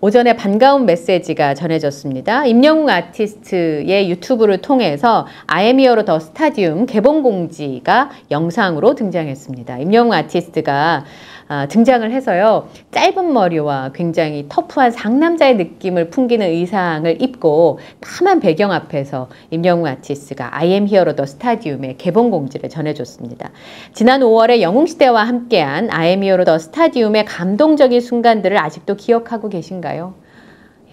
오전에 반가운 메시지가 전해졌습니다. 임영웅 아티스트의 유튜브를 통해서 I am here the stadium 개봉 공지가 영상으로 등장했습니다. 임영웅 아티스트가 등장을 해서요. 짧은 머리와 굉장히 터프한 상남자의 느낌을 풍기는 의상을 입고 까만 배경 앞에서 임영웅 아티스트가 I am here the stadium의 개봉 공지를 전해줬습니다. 지난 5월에 영웅시대와 함께한 I am here the stadium의 감동적인 순간들을 아직도 기억하고 계신가요?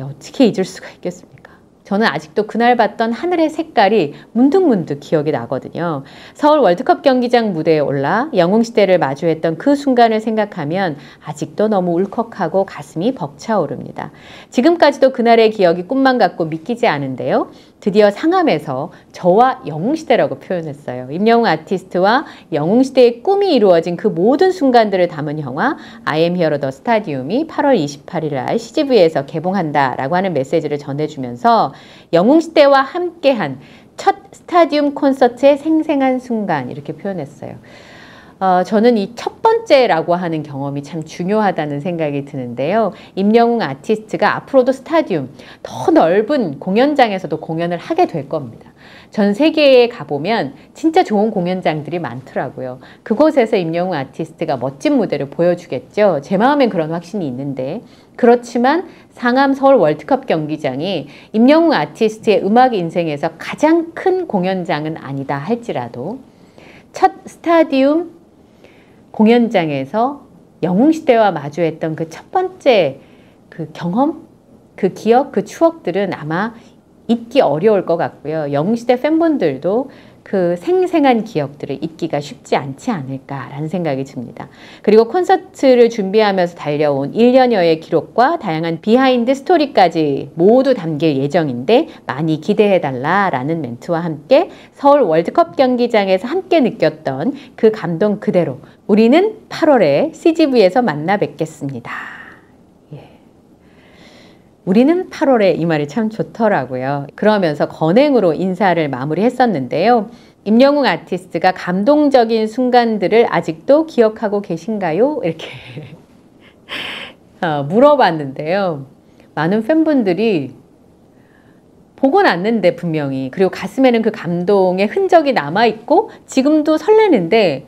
어떻게 잊을 수가 있겠습니까? 저는 아직도 그날 봤던 하늘의 색깔이 문득문득 기억이 나거든요. 서울 월드컵 경기장 무대에 올라 영웅시대를 마주했던 그 순간을 생각하면 아직도 너무 울컥하고 가슴이 벅차오릅니다. 지금까지도 그날의 기억이 꿈만 같고 믿기지 않은데요. 드디어 상암에서 저와 영웅시대라고 표현했어요. 임영웅 아티스트와 영웅시대의 꿈이 이루어진 그 모든 순간들을 담은 영화 I am here the stadium이 8월 28일 날 CGV에서 개봉한다라고 하는 메시지를 전해주면서 영웅시대와 함께한 첫 스타디움 콘서트의 생생한 순간 이렇게 표현했어요. 저는 이 첫 번째라고 하는 경험이 참 중요하다는 생각이 드는데요. 임영웅 아티스트가 앞으로도 스타디움, 더 넓은 공연장에서도 공연을 하게 될 겁니다. 전 세계에 가보면 진짜 좋은 공연장들이 많더라고요. 그곳에서 임영웅 아티스트가 멋진 무대를 보여주겠죠. 제 마음엔 그런 확신이 있는데 그렇지만 상암 서울 월드컵 경기장이 임영웅 아티스트의 음악 인생에서 가장 큰 공연장은 아니다 할지라도 첫 스타디움 공연장에서 영웅시대와 마주했던 그 첫 번째 그 경험, 그 기억, 그 추억들은 아마 잊기 어려울 것 같고요. 영웅시대 팬분들도 그 생생한 기억들을 잊기가 쉽지 않지 않을까라는 생각이 듭니다. 그리고 콘서트를 준비하면서 달려온 1년여의 기록과 다양한 비하인드 스토리까지 모두 담길 예정인데 많이 기대해달라라는 멘트와 함께 서울 월드컵 경기장에서 함께 느꼈던 그 감동 그대로 우리는 8월에 CGV에서 만나 뵙겠습니다. 우리는 8월에 이 말이 참 좋더라고요. 그러면서 건행으로 인사를 마무리했었는데요. 임영웅 아티스트가 감동적인 순간들을 아직도 기억하고 계신가요? 이렇게 물어봤는데요. 많은 팬분들이 보고 났는데 분명히 그리고 가슴에는 그 감동의 흔적이 남아있고 지금도 설레는데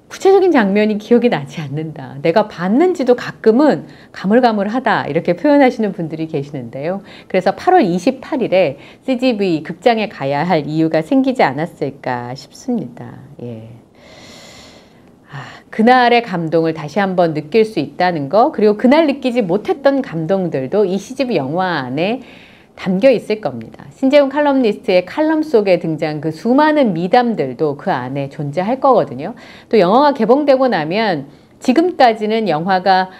구체적인 장면이 기억이 나지 않는다. 내가 봤는지도 가끔은 가물가물하다 이렇게 표현하시는 분들이 계시는데요. 그래서 8월 28일에 CGV 극장에 가야 할 이유가 생기지 않았을까 싶습니다. 그날의 감동을 다시 한번 느낄 수 있다는 거 그리고 그날 느끼지 못했던 감동들도 이 CGV 영화 안에 담겨 있을 겁니다. 신재훈 칼럼니스트의 칼럼 속에 등장 그 수많은 미담들도 그 안에 존재할 거거든요. 또 영화가 개봉되고 나면 지금까지는 영화가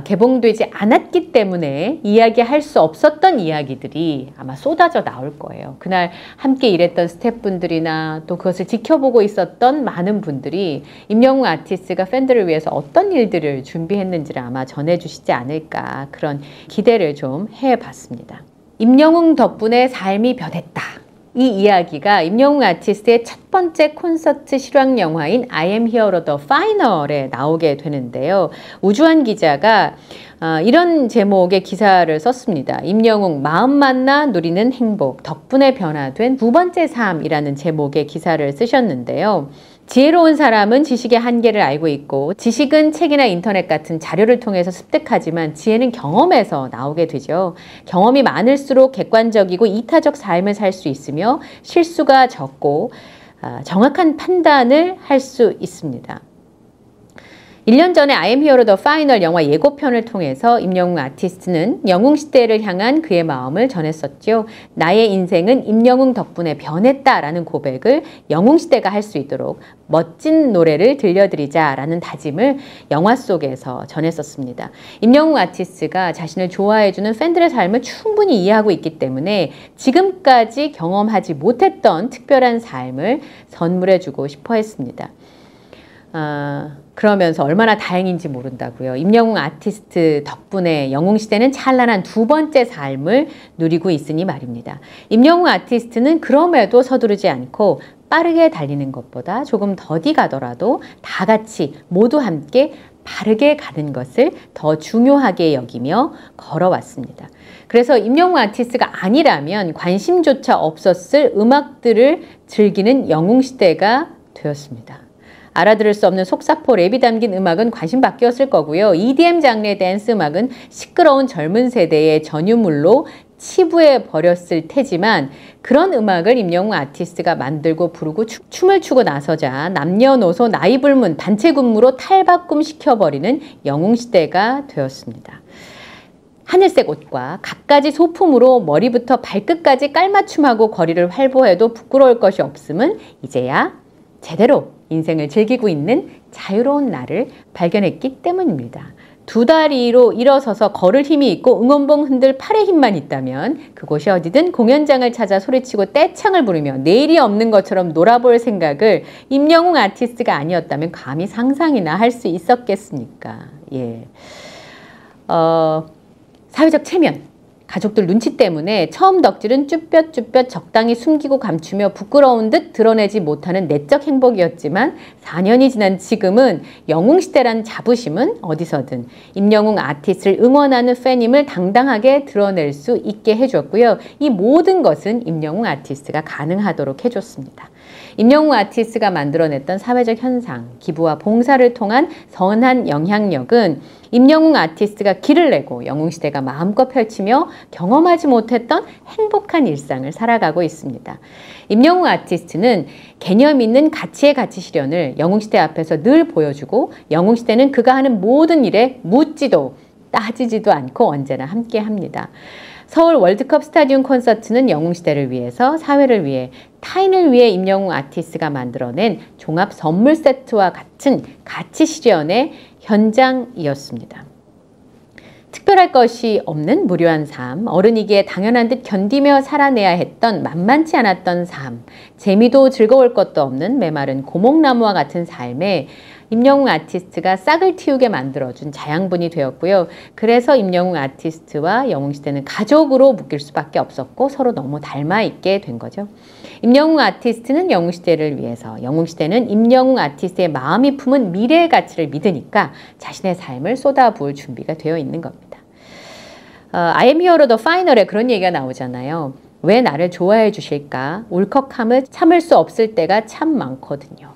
개봉되지 않았기 때문에 이야기할 수 없었던 이야기들이 아마 쏟아져 나올 거예요. 그날 함께 일했던 스태프분들이나 또 그것을 지켜보고 있었던 많은 분들이 임영웅 아티스트가 팬들을 위해서 어떤 일들을 준비했는지를 아마 전해주시지 않을까 그런 기대를 좀 해봤습니다. 임영웅 덕분에 삶이 변했다. 이 이야기가 임영웅 아티스트의 첫 번째 콘서트 실황 영화인 I am here the final에 나오게 되는데요. 우주환 기자가 이런 제목의 기사를 썼습니다. 임영웅 마음 만나 누리는 행복 덕분에 변화된 두 번째 삶이라는 제목의 기사를 쓰셨는데요. 지혜로운 사람은 지식의 한계를 알고 있고 지식은 책이나 인터넷 같은 자료를 통해서 습득하지만 지혜는 경험에서 나오게 되죠. 경험이 많을수록 객관적이고 이타적 삶을 살 수 있으며 실수가 적고 정확한 판단을 할 수 있습니다. 1년 전에 I am here the final 영화 예고편을 통해서 임영웅 아티스트는 영웅시대를 향한 그의 마음을 전했었죠. 나의 인생은 임영웅 덕분에 변했다라는 고백을 영웅시대가 할 수 있도록 멋진 노래를 들려드리자라는 다짐을 영화 속에서 전했었습니다. 임영웅 아티스트가 자신을 좋아해주는 팬들의 삶을 충분히 이해하고 있기 때문에 지금까지 경험하지 못했던 특별한 삶을 선물해주고 싶어 했습니다. 그러면서 얼마나 다행인지 모른다고요. 임영웅 아티스트 덕분에 영웅시대는 찬란한 두 번째 삶을 누리고 있으니 말입니다. 임영웅 아티스트는 그럼에도 서두르지 않고 빠르게 달리는 것보다 조금 더디 가더라도 다 같이 모두 함께 바르게 가는 것을 더 중요하게 여기며 걸어왔습니다. 그래서 임영웅 아티스트가 아니라면 관심조차 없었을 음악들을 즐기는 영웅시대가 되었습니다. 알아들을 수 없는 속사포 랩이 담긴 음악은 관심 바뀌었을 거고요. EDM 장르의 댄스 음악은 시끄러운 젊은 세대의 전유물로 치부해 버렸을 테지만 그런 음악을 임영웅 아티스트가 만들고 부르고 춤을 추고 나서자 남녀노소 나이불문 단체 군무로 탈바꿈 시켜버리는 영웅시대가 되었습니다. 하늘색 옷과 갖가지 소품으로 머리부터 발끝까지 깔맞춤하고 거리를 활보해도 부끄러울 것이 없음은 이제야 제대로 인생을 즐기고 있는 자유로운 나를 발견했기 때문입니다. 두 다리로 일어서서 걸을 힘이 있고 응원봉 흔들 팔의 힘만 있다면 그곳이 어디든 공연장을 찾아 소리치고 떼창을 부르며 내일이 없는 것처럼 놀아볼 생각을 임영웅 아티스트가 아니었다면 감히 상상이나 할 수 있었겠습니까? 예. 사회적 체면, 가족들 눈치 때문에 처음 덕질은 쭈뼛쭈뼛 적당히 숨기고 감추며 부끄러운 듯 드러내지 못하는 내적 행복이었지만 4년이 지난 지금은 영웅시대란 자부심은 어디서든 임영웅 아티스트를 응원하는 팬임을 당당하게 드러낼 수 있게 해줬고요. 이 모든 것은 임영웅 아티스트가 가능하도록 해줬습니다. 임영웅 아티스트가 만들어냈던 사회적 현상, 기부와 봉사를 통한 선한 영향력은 임영웅 아티스트가 길을 내고 영웅시대가 마음껏 펼치며 경험하지 못했던 행복한 일상을 살아가고 있습니다. 임영웅 아티스트는 개념 있는 가치의 가치 실현을 영웅시대 앞에서 늘 보여주고 영웅시대는 그가 하는 모든 일에 묻지도 따지지도 않고 언제나 함께합니다. 서울 월드컵 스타디움 콘서트는 영웅시대를 위해서, 사회를 위해, 타인을 위해 임영웅 아티스트가 만들어낸 종합 선물 세트와 같은 가치 실현의 현장이었습니다. 특별할 것이 없는 무료한 삶, 어른이기에 당연한 듯 견디며 살아내야 했던 만만치 않았던 삶, 재미도 즐거울 것도 없는 메마른 고목나무와 같은 삶에 임영웅 아티스트가 싹을 틔우게 만들어준 자양분이 되었고요. 그래서 임영웅 아티스트와 영웅시대는 가족으로 묶일 수밖에 없었고 서로 너무 닮아있게 된 거죠. 임영웅 아티스트는 영웅시대를 위해서, 영웅시대는 임영웅 아티스트의 마음이 품은 미래의 가치를 믿으니까 자신의 삶을 쏟아부을 준비가 되어 있는 겁니다. I am hero the final에 그런 얘기가 나오잖아요. 왜 나를 좋아해 주실까? 울컥함을 참을 수 없을 때가 참 많거든요.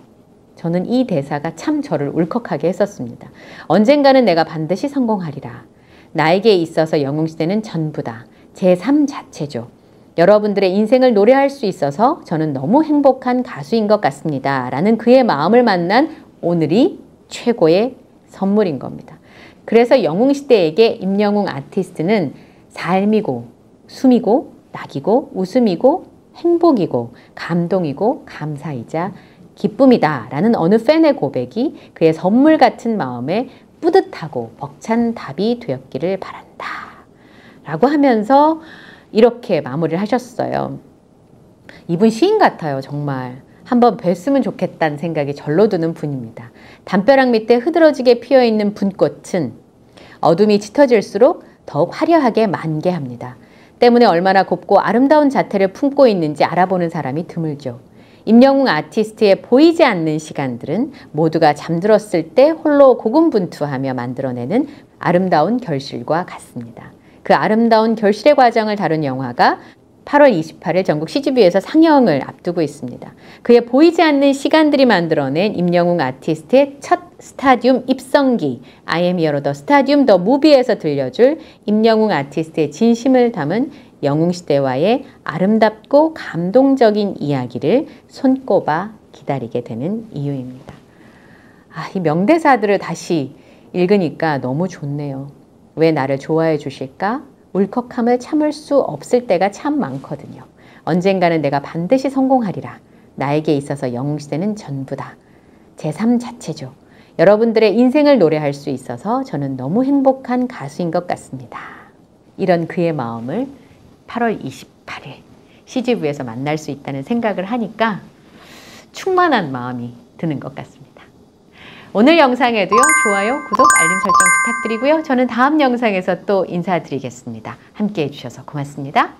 저는 이 대사가 참 저를 울컥하게 했었습니다. 언젠가는 내가 반드시 성공하리라. 나에게 있어서 영웅시대는 전부다. 제 삶 자체죠. 여러분들의 인생을 노래할 수 있어서 저는 너무 행복한 가수인 것 같습니다. 라는 그의 마음을 만난 오늘이 최고의 선물인 겁니다. 그래서 영웅시대에게 임영웅 아티스트는 삶이고 숨이고 낙이고 웃음이고 행복이고 감동이고 감사이자 기쁨이다 라는 어느 팬의 고백이 그의 선물 같은 마음에 뿌듯하고 벅찬 답이 되었기를 바란다 라고 하면서 이렇게 마무리를 하셨어요. 이분 시인 같아요. 정말 한번 뵀으면 좋겠다는 생각이 절로 드는 분입니다. 담벼락 밑에 흐드러지게 피어있는 분꽃은 어둠이 짙어질수록 더욱 화려하게 만개합니다. 때문에 얼마나 곱고 아름다운 자태를 품고 있는지 알아보는 사람이 드물죠. 임영웅 아티스트의 보이지 않는 시간들은 모두가 잠들었을 때 홀로 고군분투하며 만들어내는 아름다운 결실과 같습니다. 그 아름다운 결실의 과정을 다룬 영화가 8월 28일 전국 CGV에서 상영을 앞두고 있습니다. 그의 보이지 않는 시간들이 만들어낸 임영웅 아티스트의 첫 스타디움 입성기 I am hero the stadium the movie에서 들려줄 임영웅 아티스트의 진심을 담은 영웅시대와의 아름답고 감동적인 이야기를 손꼽아 기다리게 되는 이유입니다. 이 명대사들을 다시 읽으니까 너무 좋네요. 왜 나를 좋아해 주실까? 울컥함을 참을 수 없을 때가 참 많거든요. 언젠가는 내가 반드시 성공하리라. 나에게 있어서 영웅시대는 전부다. 제 삶 자체죠. 여러분들의 인생을 노래할 수 있어서 저는 너무 행복한 가수인 것 같습니다. 이런 그의 마음을 8월 28일 CGV에서 만날 수 있다는 생각을 하니까 충만한 마음이 드는 것 같습니다. 오늘 영상에도요, 좋아요, 구독, 알림 설정 부탁드리고요. 저는 다음 영상에서 또 인사드리겠습니다. 함께 해주셔서 고맙습니다.